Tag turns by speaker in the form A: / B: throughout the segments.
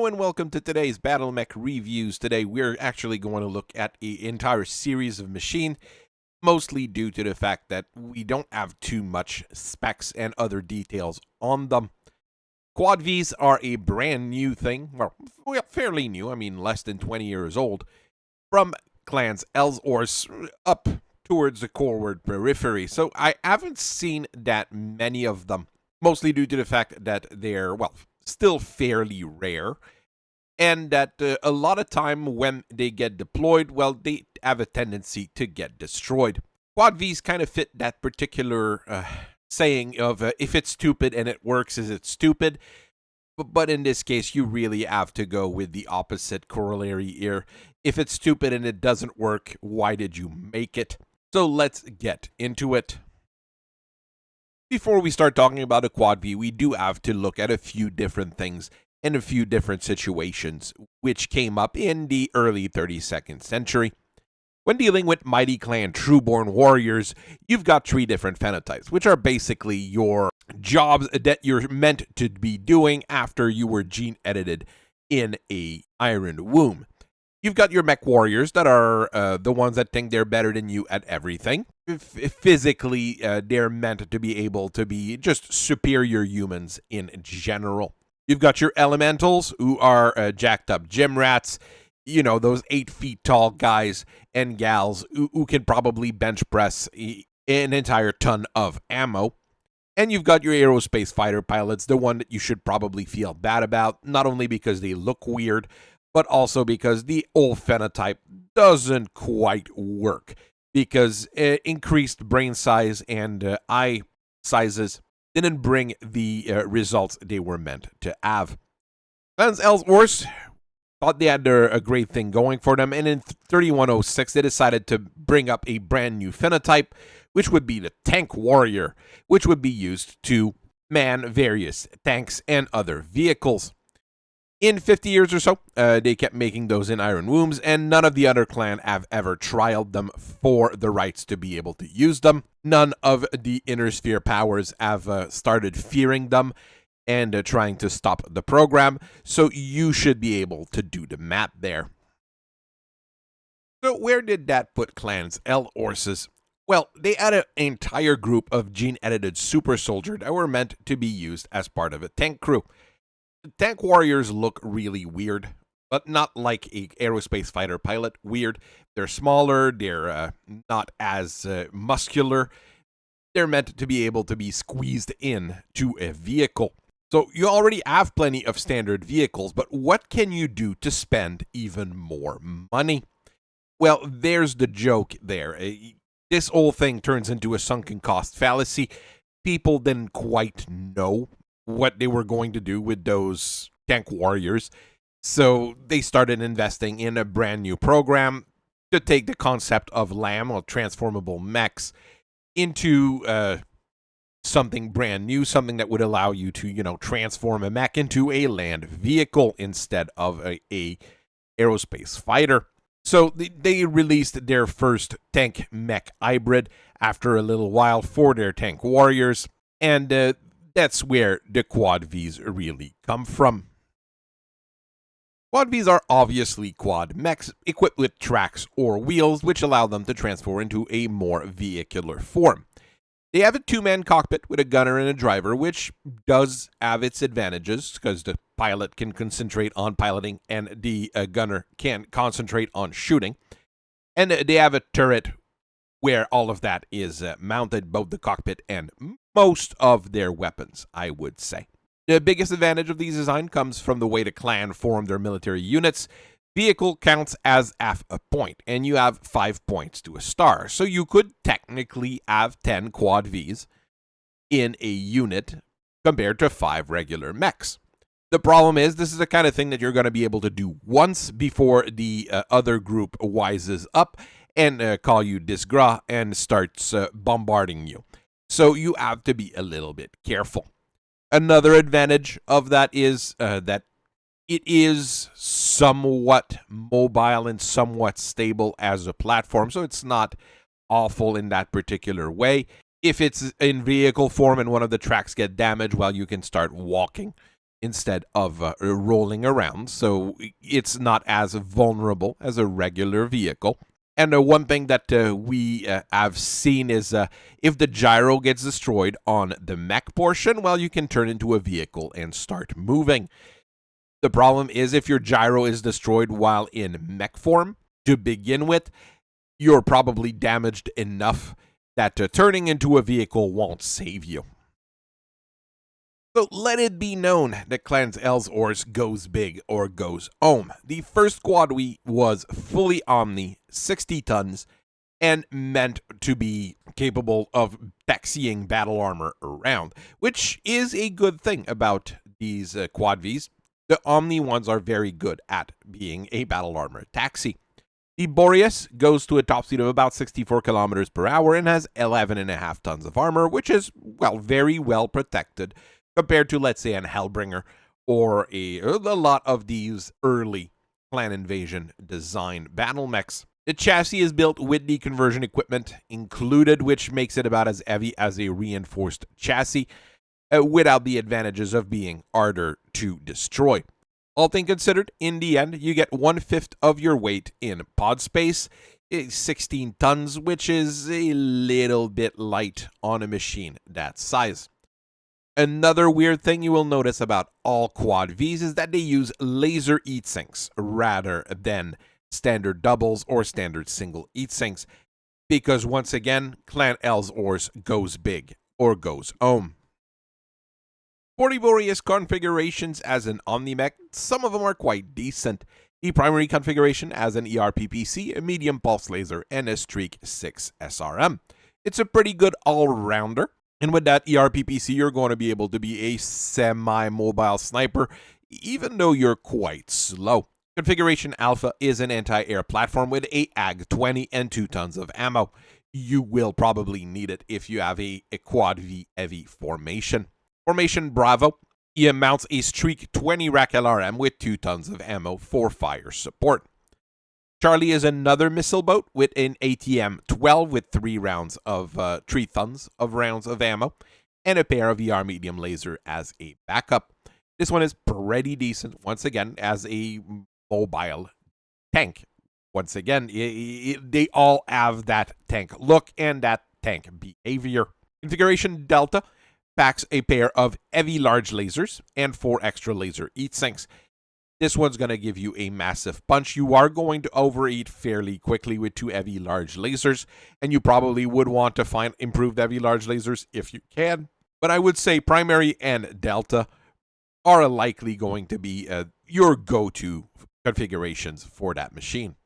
A: Hello and welcome to today's Battlemech reviews. Today we're actually going to look at an entire series of machine, mostly due to the fact that we don't have too much specs and other details on them. QuadVees are a brand new thing, well, fairly new, I mean less than 20 years old, from clans Ellsworth up towards the Coreward periphery, so I haven't seen that many of them, mostly due to the fact that they're, well, still fairly rare, and that a lot of time when they get deployed, well, they have a tendency to get destroyed. QuadVees kind of fit that particular saying of if it's stupid and it works, is it stupid? But in this case, you really have to go with the opposite corollary here. If it's stupid and it doesn't work, why did you make it? So let's get into it. Before we start talking about a QuadVee, we do have to look at a few different things and a few different situations which came up in the early 32nd century. When dealing with mighty clan Trueborn Warriors, you've got three different phenotypes, which are basically your jobs that you're meant to be doing after you were gene edited in a iron womb. You've got your Mechwarriors that are the ones that think they're better than you at everything. Physically, they're meant to be able to be just superior humans in general. You've got your Elementals, who are jacked up gym rats. You know, those 8 feet tall guys and gals who can probably bench press an entire ton of ammo. And you've got your aerospace fighter pilots, the one that you should probably feel bad about, not only because they look weird, but also because the old phenotype doesn't quite work, because increased brain size and eye sizes didn't bring the results they were meant to have. Clans Ellsworth thought they had a great thing going for them, and in 3106 they decided to bring up a brand new phenotype, which would be the TankWarrior, which would be used to man various tanks and other vehicles. In 50 years or so, they kept making those in iron wombs, and none of the other clan have ever trialed them for the rights to be able to use them. None of the inner sphere powers have started fearing them and trying to stop the program, so you should be able to do the math there. So where did that put clans Ellsworth? Well, they had an entire group of gene-edited super soldiers that were meant to be used as part of a tank crew. TankWarriors look really weird, but not like a aerospace fighter pilot weird. They're smaller, they're not as muscular. They're meant to be able to be squeezed in to a vehicle. So you already have plenty of standard vehicles, but what can you do to spend even more money? Well, there's the joke there. This whole thing turns into a sunken cost fallacy. People didn't quite know what they were going to do with those TankWarriors, so they started investing in a brand new program to take the concept of LAM, or transformable mechs, into something brand new, something that would allow you to, transform a mech into a land vehicle instead of a aerospace fighter. So they released their first tank mech hybrid after a little while for their TankWarriors, and that's where the QuadVees really come from. QuadVees are obviously quad mechs equipped with tracks or wheels, which allow them to transform into a more vehicular form. They have a 2-man cockpit with a gunner and a driver, which does have its advantages, because the pilot can concentrate on piloting and the gunner can concentrate on shooting. And they have a turret where all of that is mounted, both the cockpit and most of their weapons, I would say. The biggest advantage of these design comes from the way the clan form their military units. Vehicle counts as half a point, and you have 5 points to a star. So you could technically have 10 QuadVees in a unit compared to 5 regular mechs. The problem is, this is the kind of thing that you're going to be able to do once before the other group wises up and call you disgras and starts bombarding you. So you have to be a little bit careful. Another advantage of that is that it is somewhat mobile and somewhat stable as a platform, so it's not awful in that particular way. If it's in vehicle form and one of the tracks get damaged, well, you can start walking instead of rolling around, so it's not as vulnerable as a regular vehicle. And one thing that we have seen is if the gyro gets destroyed on the mech portion, well, you can turn into a vehicle and start moving. The problem is if your gyro is destroyed while in mech form to begin with, you're probably damaged enough that turning into a vehicle won't save you. So let it be known that Clans Ors goes big or goes home. The first QuadVee was fully Omni, 60 tons, and meant to be capable of taxiing battle armor around, which is a good thing about these QuadVees. The Omni ones are very good at being a battle armor taxi. The Boreus goes to a top speed of about 64 kilometers per hour and has 11.5 tons of armor, which is, well, very well protected compared to, let's say, an Hellbringer or a lot of these early Clan Invasion design battle mechs. The chassis is built with the conversion equipment included, which makes it about as heavy as a reinforced chassis, without the advantages of being harder to destroy. All things considered, in the end, you get 1/5 of your weight in pod space, 16 tons, which is a little bit light on a machine that size. Another weird thing you will notice about all QuadVees is that they use laser heat sinks rather than standard doubles or standard single heat sinks, because once again, Clan Ors goes big or goes home. For the various configurations as an Omnimech, some of them are quite decent. The primary configuration as an ERPPC, a medium pulse laser, and a Streak 6 SRM. It's a pretty good all-rounder, and with that ERPPC, you're going to be able to be a semi-mobile sniper, even though you're quite slow. Configuration Alpha is an anti-air platform with a AG-20 and 2 tons of ammo. You will probably need it if you have a QuadVee heavy formation. Formation Bravo, he mounts a Streak 20 Rack LRM with 2 tons of ammo for fire support. Charlie is another missile boat with an ATM-12 with 3 tons of rounds of ammo and a pair of ER medium laser as a backup. This one is pretty decent, once again, as a mobile tank. Once again, they all have that tank look and that tank behavior. Configuration Delta packs a pair of heavy large lasers and 4 extra laser heat sinks. This one's going to give you a massive punch. You are going to overheat fairly quickly with 2 heavy large lasers, and you probably would want to find improved heavy large lasers if you can. But I would say primary and Delta are likely going to be your go-to configurations for that machine.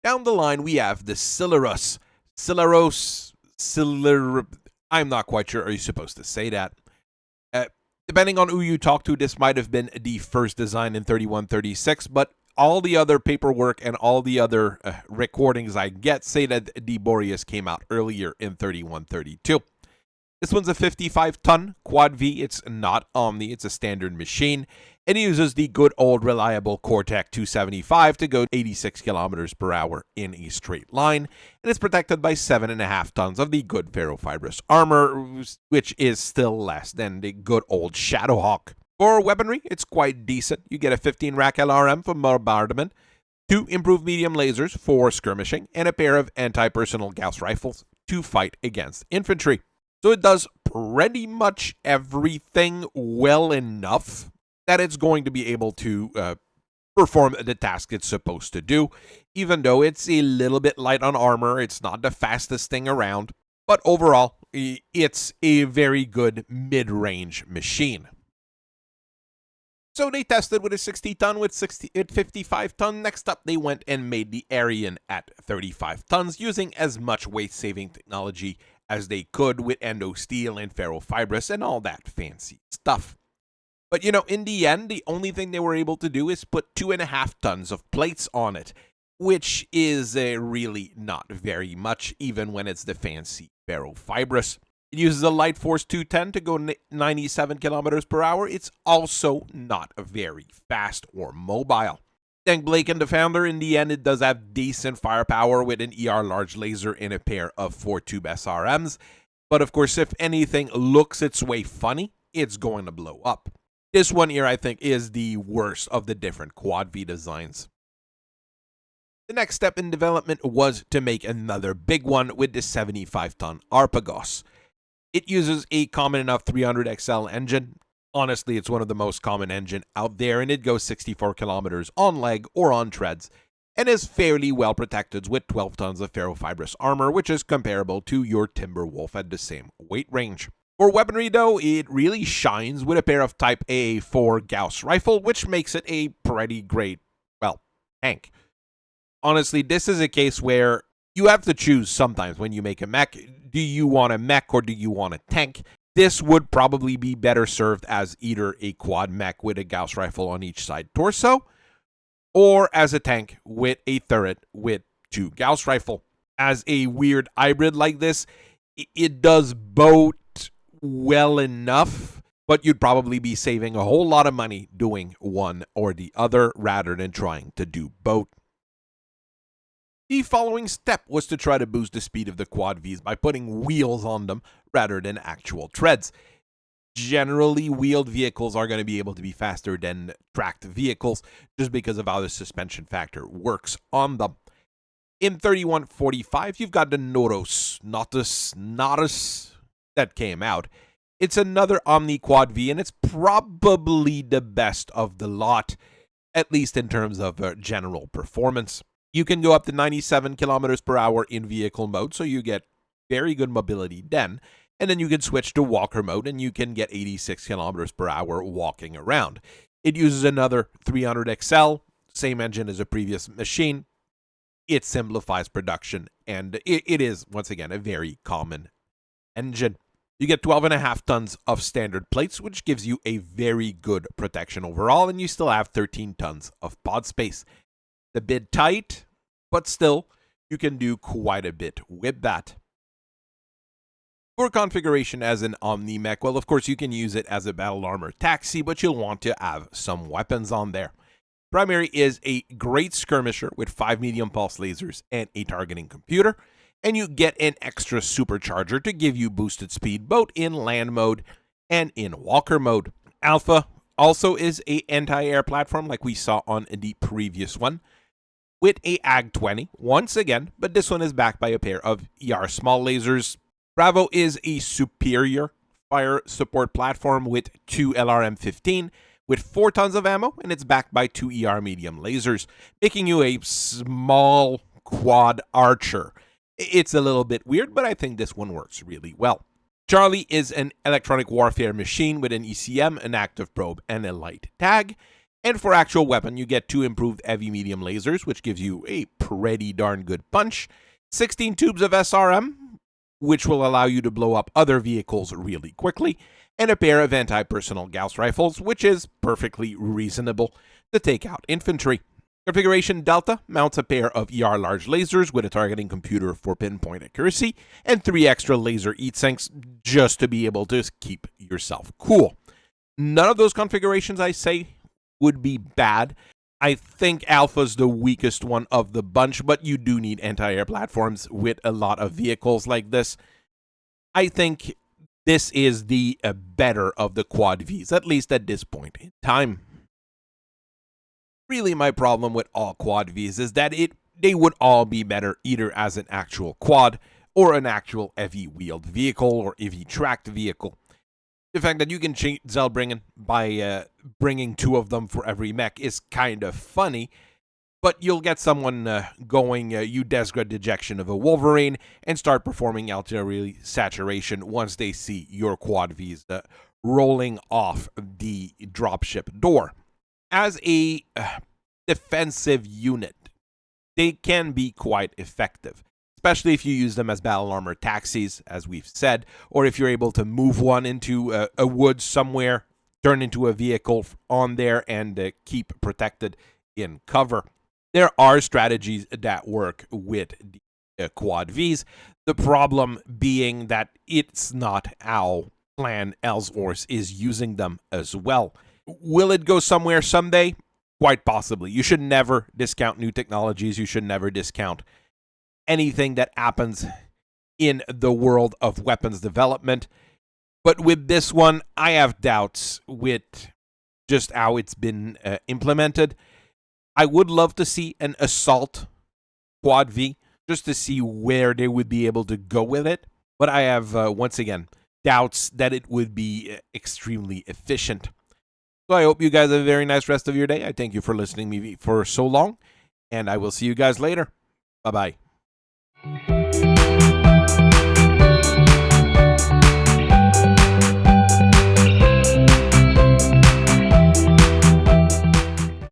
A: Down the line, we have the Silarus. I'm not quite sure. Are you supposed to say that? Depending on who you talk to, this might have been the first design in 3136, but all the other paperwork and all the other recordings I get say that the Boreus came out earlier in 3132. This one's a 55-ton QuadVee. It's not Omni. It's a standard machine. It uses the good old reliable Cortec 275 to go 86 kilometers per hour in a straight line, and it's protected by 7.5 tons of the good ferrofibrous armor, which is still less than the good old Shadowhawk. For weaponry, it's quite decent. You get a 15 rack LRM for bombardment, 2 improved medium lasers for skirmishing, and a pair of anti-personnel Gauss rifles to fight against infantry. So it does pretty much everything well enough that it's going to be able to perform the task it's supposed to do, even though it's a little bit light on armor. It's not the fastest thing around, but overall, it's a very good mid-range machine. So they tested with a 60-ton with 55-ton. Next up, they went and made the Aran at 35 tons using as much weight-saving technology as they could with endo steel and ferrofibrous and all that fancy stuff. But, you know, in the end, the only thing they were able to do is put 2.5 tons of plates on it, which is really not very much, even when it's the fancy ferrofibrous. It uses a Light Force 210 to go 97 kilometers per hour. It's also not very fast or mobile. Tank Blake and the Founder, in the end, it does have decent firepower with an ER large laser and a pair of 4-tube SRMs. But of course, if anything looks its way funny, it's going to blow up. This one here, I think, is the worst of the different QuadVee designs. The next step in development was to make another big one with the 75-ton Aragos. It uses a common enough 300XL engine. Honestly, it's one of the most common engine out there, and it goes 64 kilometers on leg or on treads, and is fairly well protected with 12 tons of ferrofibrous armor, which is comparable to your Timberwolf at the same weight range. For weaponry though, it really shines with a pair of Type AA4 Gauss rifle, which makes it a pretty great, well, tank. Honestly, this is a case where you have to choose sometimes when you make a mech. Do you want a mech or do you want a tank? This would probably be better served as either a quad mech with a Gauss rifle on each side torso, or as a tank with a turret with 2 Gauss rifle. As a weird hybrid like this, it does both well enough, but you'd probably be saving a whole lot of money doing one or the other rather than trying to do both. The following step was to try to boost the speed of the QuadVees by putting wheels on them rather than actual treads. Generally, wheeled vehicles are going to be able to be faster than tracked vehicles just because of how the suspension factor works on them. In 3145, you've got the Norosnus that came out. It's another Omni QuadVee, and it's probably the best of the lot, at least in terms of general performance. You can go up to 97 kilometers per hour in vehicle mode, so you get very good mobility then. And then you can switch to walker mode, and you can get 86 kilometers per hour walking around. It uses another 300XL, same engine as a previous machine. It simplifies production, and it is, once again, a very common engine. You get 12.5 tons of standard plates, which gives you a very good protection overall, and you still have 13 tons of pod space. A bit tight, but still, you can do quite a bit with that. For configuration as an Omnimech, well, of course, you can use it as a battle armor taxi, but you'll want to have some weapons on there. Primary is a great skirmisher with 5 medium pulse lasers and a targeting computer, and you get an extra supercharger to give you boosted speed both in land mode and in walker mode. Alpha also is a anti-air platform like we saw on the previous one, with a AG-20 once again, but this one is backed by a pair of ER small lasers. Bravo is a superior fire support platform with 2 LRM-15 with 4 tons of ammo, and it's backed by 2 ER medium lasers, making you a small quad archer. It's a little bit weird, but I think this one works really well. Charlie is an electronic warfare machine with an ECM, an active probe, and a light tag. And for actual weapon, you get 2 improved heavy medium lasers, which gives you a pretty darn good punch, 16 tubes of SRM, which will allow you to blow up other vehicles really quickly, and a pair of anti-personnel Gauss rifles, which is perfectly reasonable to take out infantry. Configuration Delta mounts a pair of ER large lasers with a targeting computer for pinpoint accuracy, and 3 extra laser heat sinks just to be able to keep yourself cool. None of those configurations, I say, would be bad. I think Alpha's the weakest one of the bunch, but you do need anti-air platforms with a lot of vehicles like this. I think this is the better of the QuadVees, at least at this point in time. Really, my problem with all QuadVees is that they would all be better either as an actual quad or an actual heavy wheeled vehicle or heavy tracked vehicle. The fact that you can cheat Zellbringen by bringing 2 of them for every mech is kind of funny, but you'll get someone going Udesgra dejection of a Wolverine and start performing artillery saturation once they see your QuadVees rolling off the dropship door. As a defensive unit, they can be quite effective, especially if you use them as battle armor taxis, as we've said, or if you're able to move one into a wood somewhere, turn into a vehicle on there, and keep protected in cover. There are strategies that work with the QuadVees, the problem being that it's not how Clan Ellsworth is using them as well. Will it go somewhere someday? Quite possibly. You should never discount new technologies. You should never discount anything that happens in the world of weapons development. But with this one, I have doubts with just how it's been implemented. I would love to see an assault QuadVee just to see where they would be able to go with it. But I have, once again, doubts that it would be extremely efficient. So I hope you guys have a very nice rest of your day. I thank you for listening to me for so long, and I will see you guys later. Bye-bye.